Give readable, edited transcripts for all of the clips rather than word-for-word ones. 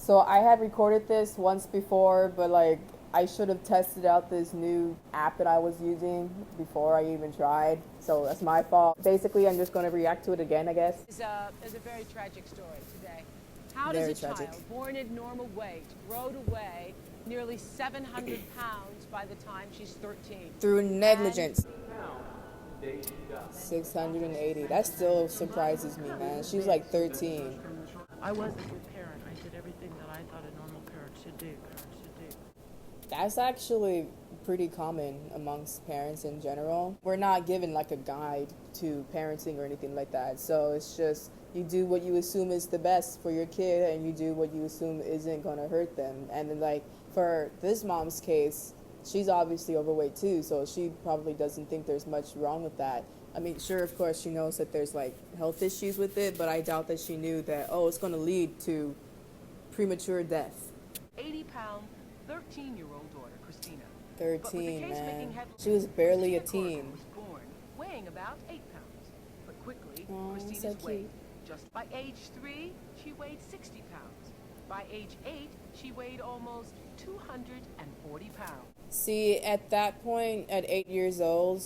So I had recorded this once before, but like I should have tested out this new app that I was using before I even tried. So that's my fault. Basically, I'm just going to react to it again, I guess. Is a very tragic story today. How Very does a tragic. child born at normal weight grow to weigh nearly 700 pounds by the time she's 13? Through negligence. 680. That still surprises me, man. She's like 13. I was a good parent. I did everything that I thought a normal parent should do. That's actually pretty common amongst parents in general. We're not given like a guide to parenting or anything like that. So it's just you do what you assume is the best for your kid and you do what you assume isn't going to hurt them. And then like for this mom's case, she's obviously overweight too, so she probably doesn't think there's much wrong with that. I mean, sure, of course, she knows that there's like health issues with it, but I doubt that she knew that, oh, it's going to lead to premature death. 80-pound, 13-year-old daughter, Christina. 13, man. She was barely a teen. Was born weighing about 8 pounds. But quickly, Oh, Christina's so cute. weight, just by age 3, she weighed 60 pounds. By age 8, she weighed almost 240 pounds. See, at that point, at 8 years old,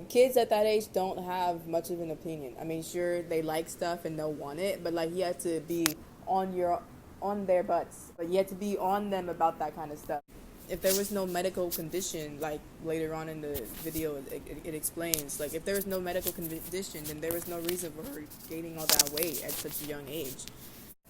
kids at that age don't have much of an opinion. I mean, sure, they like stuff and they'll want it, but like you have to be on their butts. But you have to be on them about that kind of stuff. If there was no medical condition, like later on in the video, it explains, like if there was no medical condition, then there was no reason for her gaining all that weight at such a young age.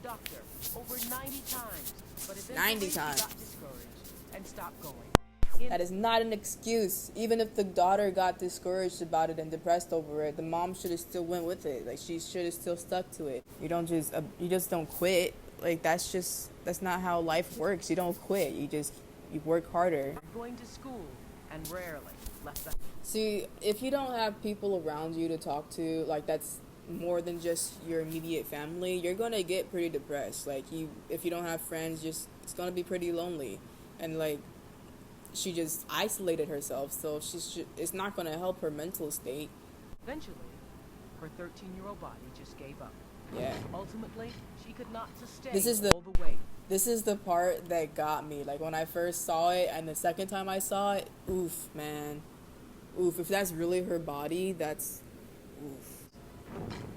Doctor over 90 times, but eventually 90 she times. got discouraged and stopped going. That is not an excuse. Even if the daughter got discouraged about it and depressed over it, the mom should have still went with it. Like she should have still stuck to it. You just don't quit. Like that's not how life works. You don't quit. You work harder. Going to school and rarely left the See, if you don't have people around you to talk to, like that's more than just your immediate family, you're gonna get pretty depressed. Like if you don't have friends, it's gonna be pretty lonely, and like she just isolated herself, so it's not gonna help her mental state. Eventually, her 13-year-old body just gave up. Yeah. Ultimately, she could not sustain This is all the weight. This is the part that got me. Like when I first saw it, and the second time I saw it, oof, man, oof. If that's really her body, that's oof.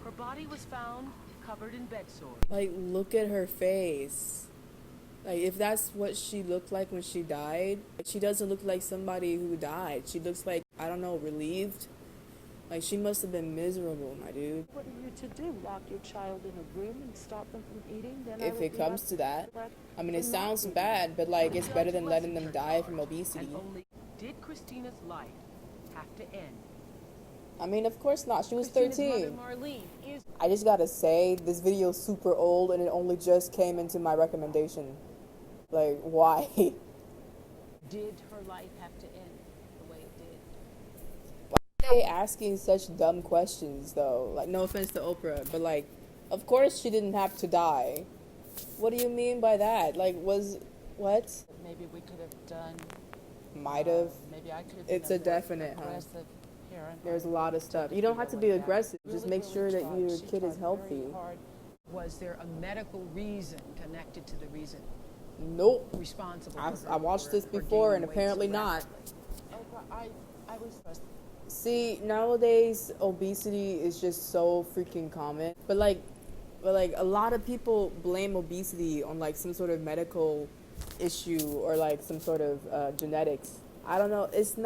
Her body was found covered in bed sores. Like, look at her face. Like, if that's what she looked like when she died, she doesn't look like somebody who died. She looks like, I don't know, relieved. Like, she must have been miserable, my dude. What are you to do? Lock your child in a room and stop them from eating? Then If it comes to that. I mean, it sounds bad, but, like, it's better than letting them die from obesity. And only did Christina's life have to end? I mean, of course not. She was Christina's 13. mother, Marlene, is I just gotta say, this video is super old, and it only just came into my recommendation. Like, why? Did her life have to end the way it did? Why are they asking such dumb questions, though? Like, no offense to Oprah, but, like, of course she didn't have to die. What do you mean by that? Like, what? Maybe we could have done. Might have. Maybe I could have. Been It's a definite, huh? aggressive parent. There's a lot of stuff. You don't have to be aggressive. Just Really, make sure that tried. your She kid is tried healthy. very hard. Was there a medical reason connected to the reason Nope. responsible? I watched this before, and apparently not. I was. See, nowadays obesity is just so freaking common. But like a lot of people blame obesity on like some sort of medical issue or like some sort of genetics. I don't know. That's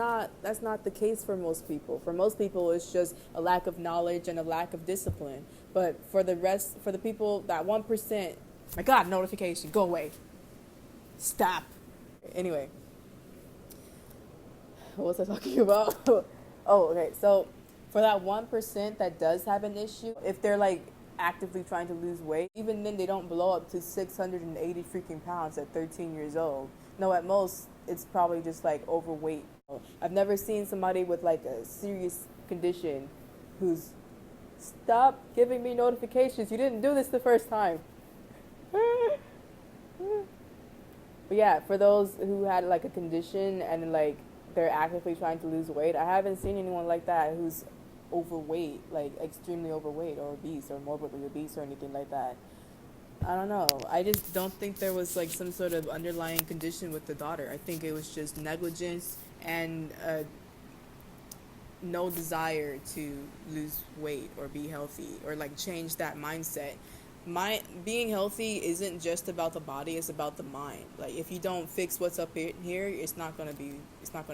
not the case for most people. For most people, it's just a lack of knowledge and a lack of discipline. But for the people, that 1%, my God, notification, go away. Stop. Anyway, what was I talking about? Oh, okay. So for that 1% that does have an issue, if they're like actively trying to lose weight, even then they don't blow up to 680 freaking pounds at 13 years old. No, at most it's probably just like overweight. I've never seen somebody with like a serious condition who's stop giving me notifications. You didn't do this the first time. But yeah, for those who had like a condition and like they're actively trying to lose weight, I haven't seen anyone like that who's overweight, like extremely overweight or obese or morbidly obese or anything like that. I don't know. I just don't think there was like some sort of underlying condition with the daughter. I think it was just negligence and no desire to lose weight or be healthy or like change that mindset. Being healthy isn't just about the body, it's about the mind. Like if you don't fix what's up here, it's not gonna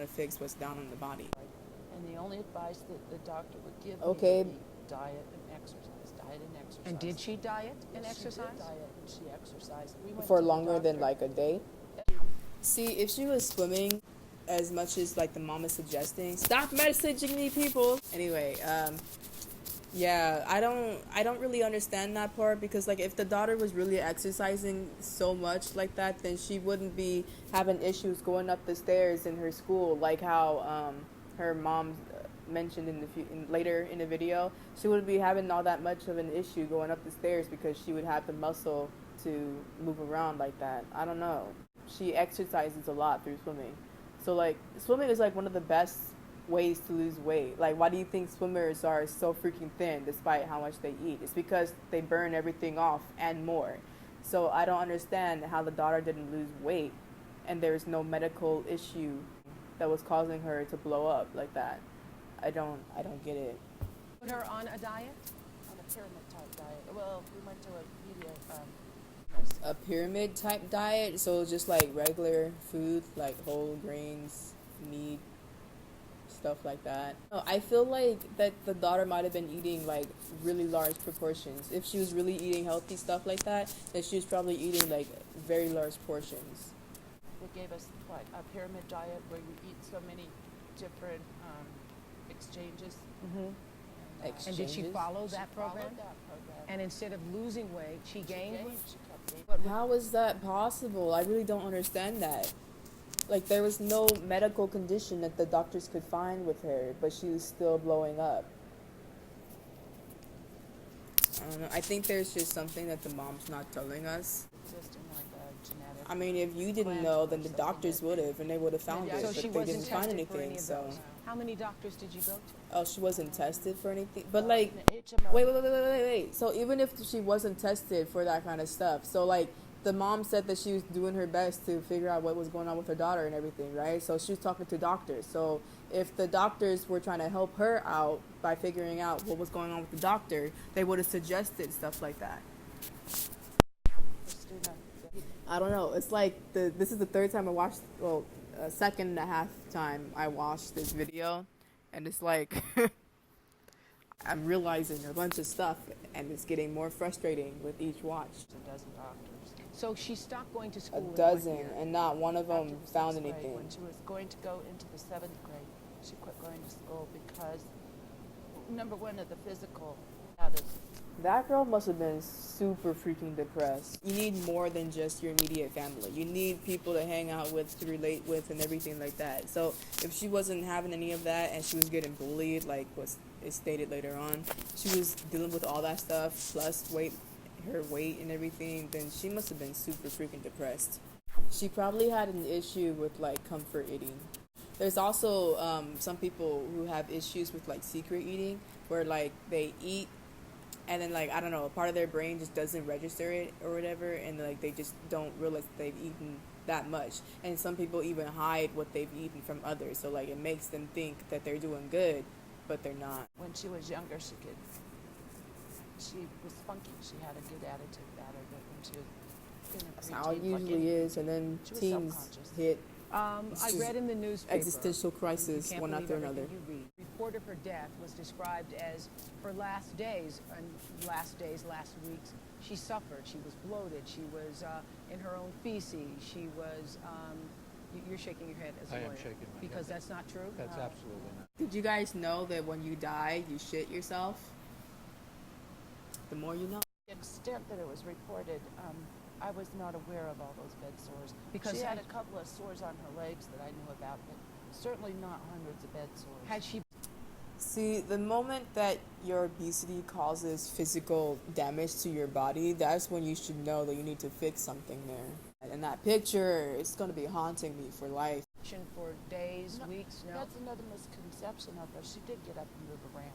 fix what's down in the body. And the only advice that the doctor would give Okay. me would be diet and exercise, diet and exercise. And did she diet and Yes, exercise? She did diet and she exercised. We went For to the longer than doctor. like a day. See, if she was swimming as much as like the mom is suggesting, stop messaging me, people. Anyway, yeah, I don't really understand that part because like if the daughter was really exercising so much like that, then she wouldn't be having issues going up the stairs in her school like how her mom mentioned later in the video. She wouldn't be having all that much of an issue going up the stairs because she would have the muscle to move around like that. I don't know. She exercises a lot through swimming. So like swimming is like one of the best ways to lose weight. Like why do you think swimmers are so freaking thin despite how much they eat? It's because they burn everything off and more. So I don't understand how the daughter didn't lose weight and there's no medical issue that was causing her to blow up like that. I don't get it. Put her on a diet? On a pyramid type diet. Well, we went to a media. A pyramid type diet, so just like regular food, like whole grains, meat, stuff like that. No, I feel like that the daughter might have been eating like really large proportions. If she was really eating healthy stuff like that, then she was probably eating like very large portions. They gave us what, a pyramid diet where you eat so many different exchanges. Mm-hmm. Exchanges. And did she follow that program? Followed that program. And instead of losing weight, she gained weight? She kept gaining. What, How is that possible? I really don't understand that. Like there was no medical condition that the doctors could find with her, but she was still blowing up. I don't know. I think there's just something that the mom's not telling us. Existing like a genetic. I mean, if you didn't know, then the doctors would have, and they would have found Yeah, it, so but she they wasn't didn't find tested for any anything. of So, those. How many doctors did you go to? oh, she wasn't tested for anything. But like, An HMO. wait. So even if she wasn't tested for that kind of stuff, so like the mom said that she was doing her best to figure out what was going on with her daughter and everything, right? So she was talking to doctors. So if the doctors were trying to help her out by figuring out what was going on with the doctor, they would have suggested stuff like that. I don't know. It's like this is the third time I watched, well, second and a half time I watched this video, and it's like I'm realizing a bunch of stuff, and it's getting more frustrating with each watch. A dozen doctors. So she stopped going to A school in what dozen, year? and not one of them After the found sixth grade, anything. when she was going to go into the 7th grade, she quit going to school because, number one, of the physical status. That girl must have been super freaking depressed. You need more than just your immediate family. You need people to hang out with, to relate with, and everything like that. So if she wasn't having any of that and she was getting bullied, like was stated later on, she was dealing with all that stuff, plus her weight and everything, then she must have been super freaking depressed. She probably had an issue with like comfort eating. There's also some people who have issues with like secret eating, where like they eat and then like I don't know, a part of their brain just doesn't register it or whatever, and like they just don't realize they've eaten that much. And some people even hide what they've eaten from others, so like it makes them think that they're doing good, but they're not. When she was younger, she was funky. She had a good attitude about her, but when she was in her That's how it preteen, like usually is, and then she was teens self-conscious. hit I just read in the newspaper. existential crisis, you can't one believe after everything another. You read. Report of her death was described as her last days, last weeks. She suffered. She was bloated. She was in her own feces. She was. You're shaking your head as a I lawyer. am shaking my head. Because that's not true. That's absolutely not. Did you guys know that when you die, you shit yourself? The more you know. The extent that it was reported, I was not aware of all those bed sores. Because she had had- a couple of sores on her legs that I knew about, but certainly not hundreds of bed sores. Had she? See, the moment that your obesity causes physical damage to your body, that's when you should know that you need to fix something there. And that picture, it's going to be haunting me for life. For days, No, weeks, no? That's another misconception of her. She did get up and move around.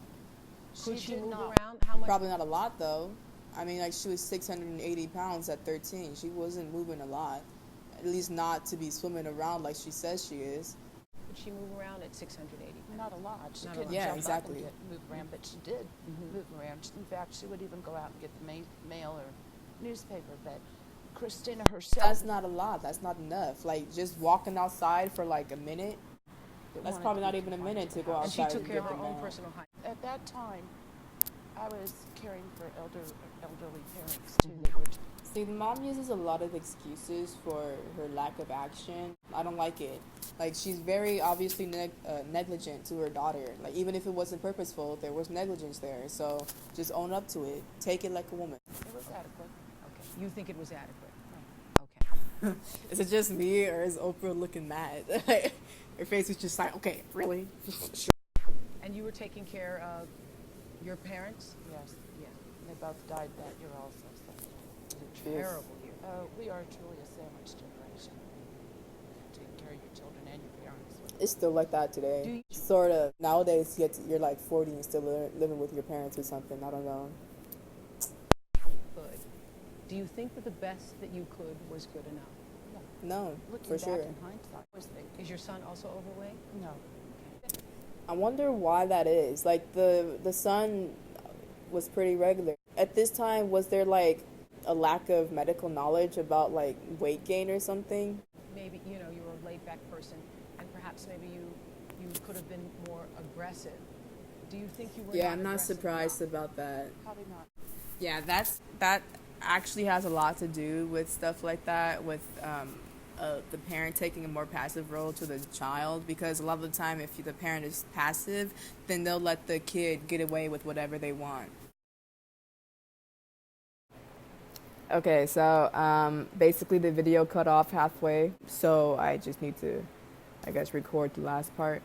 Could she did move not, around? How much? Probably not a lot, though. I mean, like, she was 680 pounds at 13. She wasn't moving a lot. At least not to be swimming around like she says she is. Could she move around at 680 pounds? Not a lot. She Not a couldn't lot. Yeah, jump exactly. up and move around, but she did move around. In fact, she would even go out and get the mail or newspaper. But Christina herself. That's not a lot. That's not enough. Like, just walking outside for like a minute. That's probably not even a minute to go And outside. she took care of her get the own mail. personal hygiene. At that time, I was caring for elderly parents too. They were See, the mom uses a lot of excuses for her lack of action. I don't like it. Like, she's very obviously negligent to her daughter. Like, even if it wasn't purposeful, there was negligence there. So just own up to it. Take it like a woman. It was adequate. Okay. You think it was adequate? Right. Okay. Is it just me, or is Oprah looking mad? Her face is just like, okay, really? Sure. And you were taking care of your parents? Yes. Yeah. They both died that year also. So. It was a terrible year. We are truly a sandwich generation. Taking care of your children and your parents. It's still like that today. Sort of. Nowadays, you're like 40 and still living with your parents or something. I don't know. Good. Do you think that the best that you could was good enough? No, Looking for back sure. in hindsight, was they? Is your son also overweight? No. I wonder why that is. Like, the son was pretty regular. At this time, was there like a lack of medical knowledge about like weight gain or something? Maybe, you know, you were a laid-back person, and perhaps maybe you could have been more aggressive. Do you think you were? Yeah, not I'm not aggressive surprised enough? about that. Probably not. Yeah, that actually has a lot to do with stuff like that, with the parent taking a more passive role to the child, because a lot of the time if the parent is passive, then they'll let the kid get away with whatever they want. Okay, so basically the video cut off halfway, so I just need to, I guess, record the last part.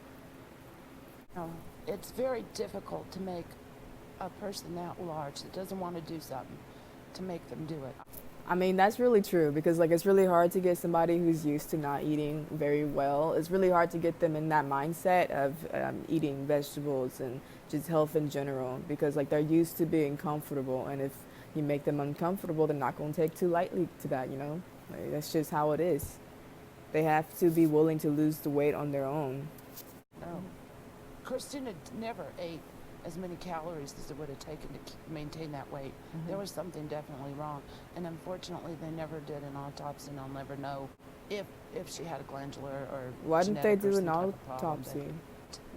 No. It's very difficult to make a person that large that doesn't want to do something to make them do it. I mean, that's really true, because like it's really hard to get somebody who's used to not eating very well. It's really hard to get them in that mindset of eating vegetables and just health in general, because like they're used to being comfortable, and if you make them uncomfortable, they're not going to take too lightly to that, you know? Like, that's just how it is. They have to be willing to lose the weight on their own. No. Christina never ate as many calories as it would have taken to maintain that weight. There was something definitely wrong, and unfortunately they never did an autopsy, and I'll never know if she had a glandular or Why didn't they genetic or do an some type of problem. autopsy?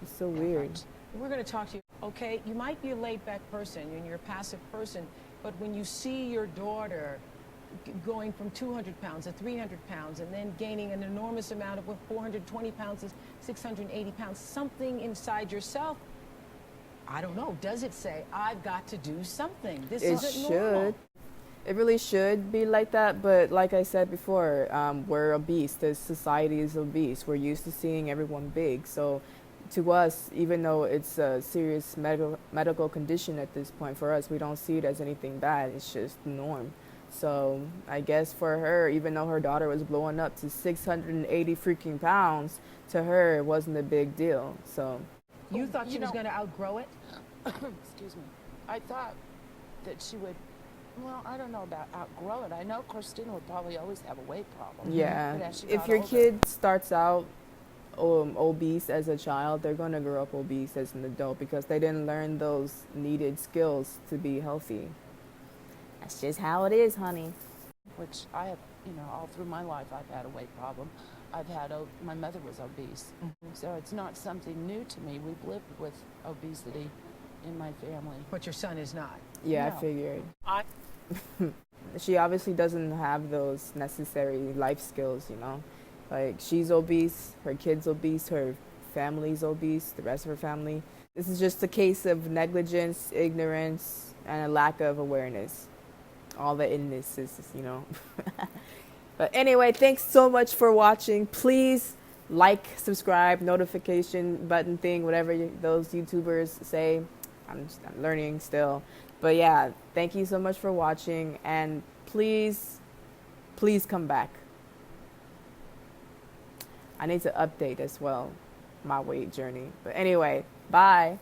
It's so weird. We're going to talk to you. Okay, you might be a laid-back person and you're a passive person, but when you see your daughter going from 200 pounds to 300 pounds and then gaining an enormous amount of 420 pounds to 680 pounds, something inside yourself, I don't know, does it say, I've got to do something? This isn't normal. It really should be like that, but like I said before, we're obese. The society is obese. We're used to seeing everyone big. So to us, even though it's a serious medical condition at this point, for us, we don't see it as anything bad. It's just the norm. So I guess for her, even though her daughter was blowing up to 680 freaking pounds, to her, it wasn't a big deal. So You thought she was going to outgrow it? Excuse me. I thought that she would, well, I don't know about outgrow it. I know Christina would probably always have a weight problem. yeah, But as she if got your older- kid starts out obese as a child, they're going to grow up obese as an adult, because they didn't learn those needed skills to be healthy. That's just how it is, honey. Which I have, all through my life, I've had a weight problem. My mother was obese. So it's not something new to me. We've lived with obesity in my family. But your son is not. Yeah, No. I figured. I She obviously doesn't have those necessary life skills, Like, she's obese, her kid's obese, her family's obese, the rest of her family. This is just a case of negligence, ignorance, and a lack of awareness. All the inness is. But anyway, thanks so much for watching. Please like, subscribe, notification button thing, whatever those YouTubers say. I'm learning still. But yeah, thank you so much for watching, and please come back. I need to update as well my weight journey. But anyway, bye.